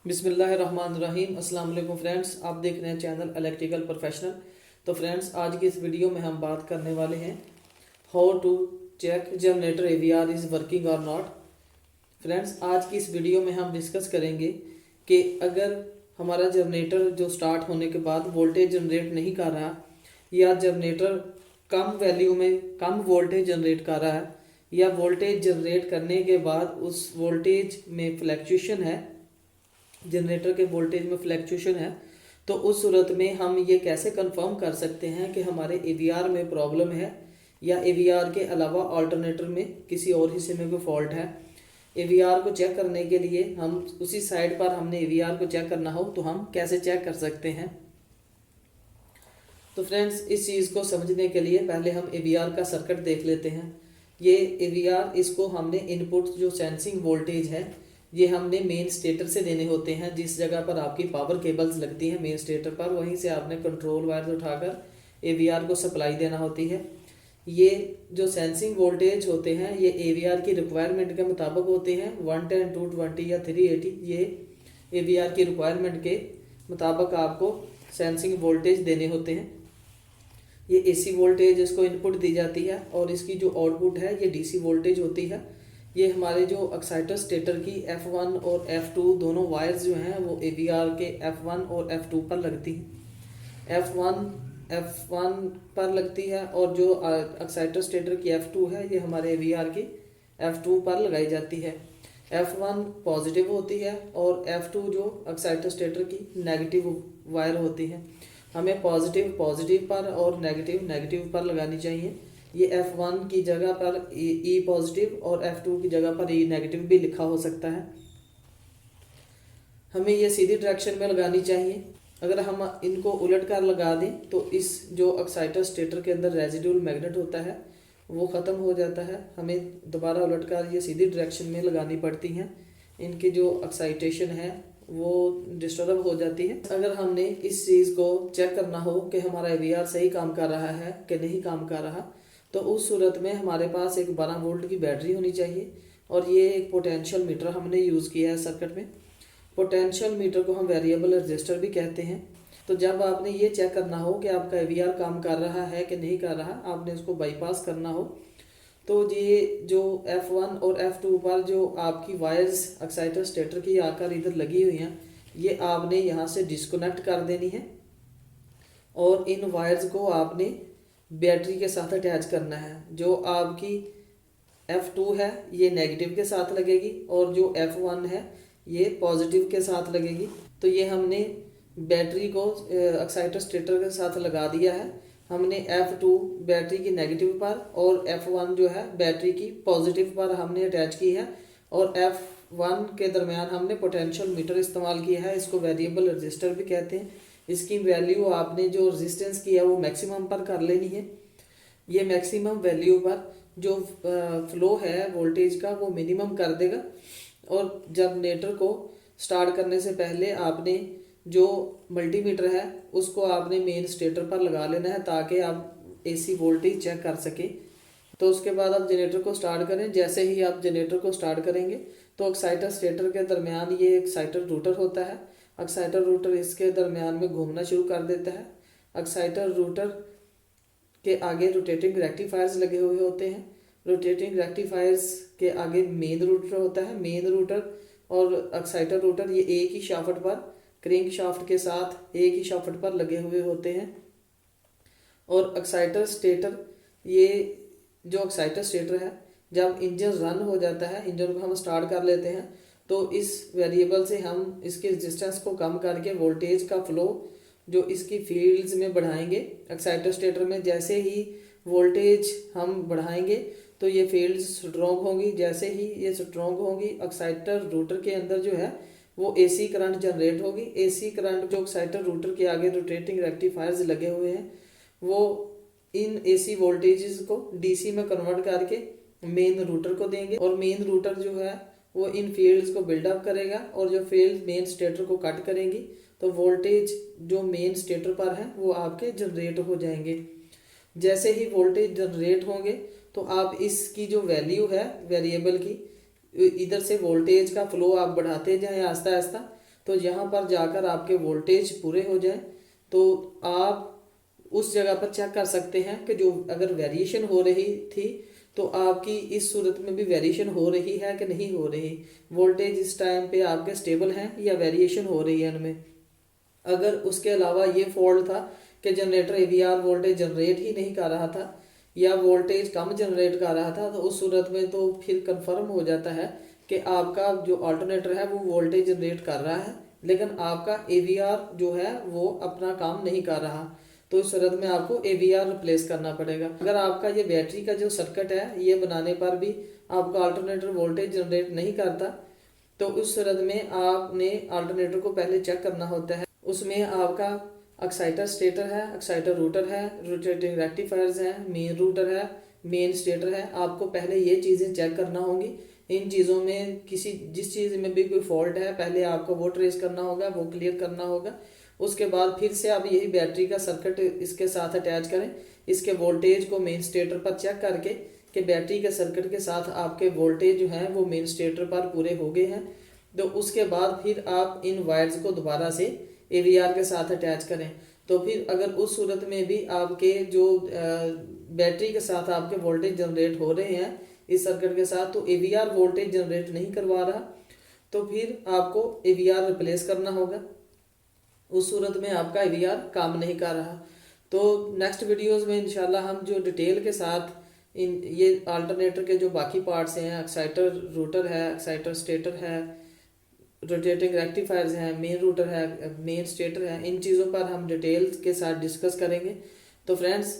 बिस्मिल्लाहिर्रहमानिर्रहीम। अस्सलाम वालेकुम फ्रेंड्स, आप देख रहे हैं चैनल इलेक्ट्रिकल प्रोफेशनल। तो फ्रेंड्स, आज की इस वीडियो में हम बात करने वाले हैं how to check generator AVR is working और नॉट। फ्रेंड्स, आज की इस वीडियो में हम डिस्कस करेंगे कि अगर हमारा जनरेटर जो स्टार्ट होने के बाद वोल्टेज जनरेट नहीं कर रहा, या जनरेटर कम वैल्यू में कम वोल्टेज जनरेट कर रहा है, या वोल्टेज जनरेट करने के बाद उस वोल्टेज में फ्लैक्चुएशन है, जनरेटर के वोल्टेज में फ्लैक्चुएशन है, तो उस सूरत में हम ये कैसे कंफर्म कर सकते हैं कि हमारे एवीआर में प्रॉब्लम है या एवीआर के अलावा अल्टरनेटर में किसी और हिस्से में कोई फॉल्ट है। एवीआर को चेक करने के लिए हम उसी साइड पर हमने एवीआर को चेक करना हो तो हम कैसे चेक कर सकते हैं। तो फ्रेंड्स, इस चीज़ को समझने के लिए पहले हम एवीआर का सर्किट देख लेते हैं। ये एवीआर, इसको हमने इनपुट जो सेंसिंग वोल्टेज है ये हमने मेन स्टेटर से देने होते हैं। जिस जगह पर आपकी पावर केबल्स लगती हैं मेन स्टेटर पर, वहीं से आपने कंट्रोल वायर उठाकर एवीआर को सप्लाई देना होती है। ये जो सेंसिंग वोल्टेज होते हैं ये एवीआर की रिक्वायरमेंट के मुताबिक होते हैं। 110, 220 या 380 ये एवीआर की रिक्वायरमेंट के मुताबिक आपको सेंसिंग वोल्टेज देने होते हैं। ये एसी वोल्टेज इसको इनपुट दी जाती है और इसकी जो आउटपुट है ये डीसी वोल्टेज होती है। ये हमारे जो एक्साइटर स्टेटर की F1 और F2 दोनों वायर्स जो हैं वो एवीआर के F1 और F2 पर लगती हैं। F1 पर लगती है और जो एक्साइटर स्टेटर की F2 है ये हमारे एवीआर की F2 पर लगाई जाती है। F1 पॉजिटिव होती है और F2 जो एक्साइटर स्टेटर की नेगेटिव वायर होती है। हमें पॉजिटिव पॉजिटिव पर और नेगेटिव नेगेटिव पर लगानी चाहिए। ये F1 की जगह पर E पॉजिटिव और F2 की जगह पर E नेगेटिव भी लिखा हो सकता है। हमें ये सीधी डायरेक्शन में लगानी चाहिए। अगर हम इनको उलट कर लगा दें तो इस जो एक्साइटर स्टेटर के अंदर रेजिडुअल मैग्नेट होता है वो ख़त्म हो जाता है। हमें दोबारा उलट कर ये सीधी डायरेक्शन में लगानी पड़ती हैं। इनकी जो एक्साइटेशन है वो डिस्टर्ब हो जाती है। अगर हमने इस चीज़ को चेक करना हो कि हमारा एवीआर सही काम कर रहा है कि नहीं काम कर रहा, तो उस सूरत में हमारे पास एक 12 वोल्ट की बैटरी होनी चाहिए और ये एक पोटेंशियल मीटर हमने यूज़ किया है सर्किट में। पोटेंशियल मीटर को हम वेरिएबल रजिस्टर भी कहते हैं। तो जब आपने ये चेक करना हो कि आपका एवीआर काम कर रहा है कि नहीं कर रहा, आपने इसको बाईपास करना हो, तो ये जो F1 और F2 पर जो आपकी वायर्स एक्साइटर स्टेटर की आकर इधर लगी हुई हैं ये आपने यहाँ से डिस्कनेक्ट कर देनी है और इन वायर्स को आपने बैटरी के साथ अटैच करना है। जो आपकी F2 है ये नेगेटिव के साथ लगेगी और जो F1 है ये पॉजिटिव के साथ लगेगी। तो ये हमने बैटरी को एक्साइटर स्टेटर के साथ लगा दिया है। हमने F2 बैटरी की नेगेटिव पर और F1 जो है बैटरी की पॉजिटिव पर हमने अटैच की है और F1 के दरमियान हमने पोटेंशियल मीटर इस्तेमाल किया है। इसको वेरिएबल रजिस्टर भी कहते हैं। इसकी वैल्यू आपने जो रेजिस्टेंस की है वो मैक्सिमम पर कर लेनी है। ये मैक्सिमम वैल्यू पर जो फ्लो है वोल्टेज का वो मिनिमम कर देगा। और जनरेटर को स्टार्ट करने से पहले आपने जो मल्टीमीटर है उसको आपने मेन स्टेटर पर लगा लेना है ताकि आप एसी वोल्टेज चेक कर सके। तो उसके बाद आप जनरेटर को स्टार्ट करें। जैसे ही आप जनरेटर को स्टार्ट करेंगे तो एक्साइटर स्टेटर के दरमियान ये एक्साइटर रूटर होता है। एक्साइटर रूटर इसके दरमियान में घूमना शुरू कर देता है। एक्साइटर रूटर के आगे रोटेटिंग रेक्टिफायर्स लगे हुए होते हैं। रोटेटिंग रेक्टिफायर्स के आगे मेन रूटर होता है। मेन रूटर और एक्साइटर रूटर ये एक ही शाफ्ट पर, क्रिंक शाफ्ट के साथ एक ही शाफ्ट पर लगे हुए होते हैं। और एक्साइटर स्टेटर, ये जो एक्साइटर स्टेटर है जब इंजन रन हो जाता है, इंजन को हम स्टार्ट कर लेते हैं, तो इस वेरिएबल से हम इसके रेजिस्टेंस को कम करके वोल्टेज का फ्लो जो इसकी फील्ड्स में बढ़ाएंगे। एक्साइटर स्टेटर में जैसे ही वोल्टेज हम बढ़ाएंगे तो ये फील्ड्स स्ट्रॉन्ग होंगी। जैसे ही ये स्ट्रॉन्ग होंगी एक्साइटर रूटर के अंदर जो है वो एसी करंट जनरेट होगी। एसी करंट जो एक्साइटर रूटर के आगे रोटेटिंग रेक्टिफायर्स लगे हुए हैं वो इन एसी वोल्टेजेस को डीसी में कन्वर्ट करके मेन रूटर को देंगे और मेन रूटर जो है वो इन फील्ड्स को बिल्डअप करेगा और जो फील्ड मेन स्टेटर को कट करेंगी तो वोल्टेज जो मेन स्टेटर पर है वो आपके जनरेट हो जाएंगे। जैसे ही वोल्टेज जनरेट होंगे तो आप इसकी जो वैल्यू है वेरिएबल की, इधर से वोल्टेज का फ्लो आप बढ़ाते जाएं आहिस्ता आहिस्ता, तो यहाँ पर जाकर आपके वोल्टेज पूरे हो जाए तो आप उस जगह पर चेक कर सकते हैं कि जो अगर वेरिएशन हो रही थी तो आपकी इस सूरत में भी वेरिएशन हो रही है कि नहीं हो रही, वोल्टेज इस टाइम पे आपके स्टेबल हैं या वेरिएशन हो रही है इनमें। अगर उसके अलावा ये फॉल्ट था कि जनरेटर एवीआर वोल्टेज जनरेट ही नहीं कर रहा था या वोल्टेज कम जनरेट कर रहा था, तो उस सूरत में तो फिर कंफर्म हो जाता है कि आपका जो अल्टरनेटर है वो वोल्टेज जनरेट कर रहा है लेकिन आपका एवीआर जो है वो अपना काम नहीं कर रहा। तो इस सूरत में आपको एवीआर रिप्लेस करना पड़ेगा। अगर आपका ये बैटरी का जो सर्किट है ये बनाने पर भी आपका अल्टरनेटर वोल्टेज जनरेट नहीं करता तो उस सूरत में आपने अल्टरनेटर को पहले चेक करना होता है। उसमें आपका एक्साइटर स्टेटर है, एक्साइटर रूटर है, रोटेटिंग रेक्टिफायर्स हैं, मेन रूटर है, मेन स्टेटर है। आपको पहले ये चीज़ें चेक करना होंगी। इन चीज़ों में जिस चीज़ में भी कोई फॉल्ट है पहले आपको वो ट्रेस करना होगा, वो क्लियर करना होगा। उसके बाद फिर से आप यही बैटरी का सर्किट इसके साथ अटैच करें, इसके वोल्टेज को मेन स्टेटर पर चेक करके कि बैटरी के सर्किट के साथ आपके वोल्टेज जो हैं वो मेन स्टेटर पर पूरे हो गए हैं। तो उसके बाद फिर आप इन वायर्स को दोबारा से एवीआर के साथ अटैच करें। तो फिर अगर उस सूरत में भी आपके जो बैटरी के साथ आपके वोल्टेज जनरेट हो रहे हैं इस सर्किट के साथ तो एवीआर वोल्टेज जनरेट नहीं करवा रहा तो फिर आपको एवीआर रिप्लेस करना होगा। उस सूरत में आपका एवीआर काम नहीं कर रहा। तो नेक्स्ट वीडियोस में इंशाल्लाह हम जो डिटेल के साथ इन ये अल्टरनेटर के जो बाकी पार्ट्स हैं, एक्साइटर रूटर है, एक्साइटर स्टेटर है, रोटेटिंग रेक्टिफायर्स हैं, मेन रूटर है, मेन स्टेटर है, इन चीज़ों पर हम डिटेल के साथ डिस्कस करेंगे। तो फ्रेंड्स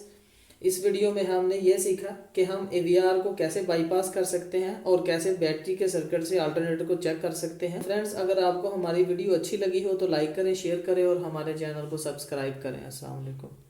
इस वीडियो में हमने ये सीखा कि हम एवीआर को कैसे बाईपास कर सकते हैं और कैसे बैटरी के सर्किट से अल्टरनेटर को चेक कर सकते हैं। फ्रेंड्स अगर आपको हमारी वीडियो अच्छी लगी हो तो लाइक करें, शेयर करें और हमारे चैनल को सब्सक्राइब करें। अस्सलाम वालेकुम।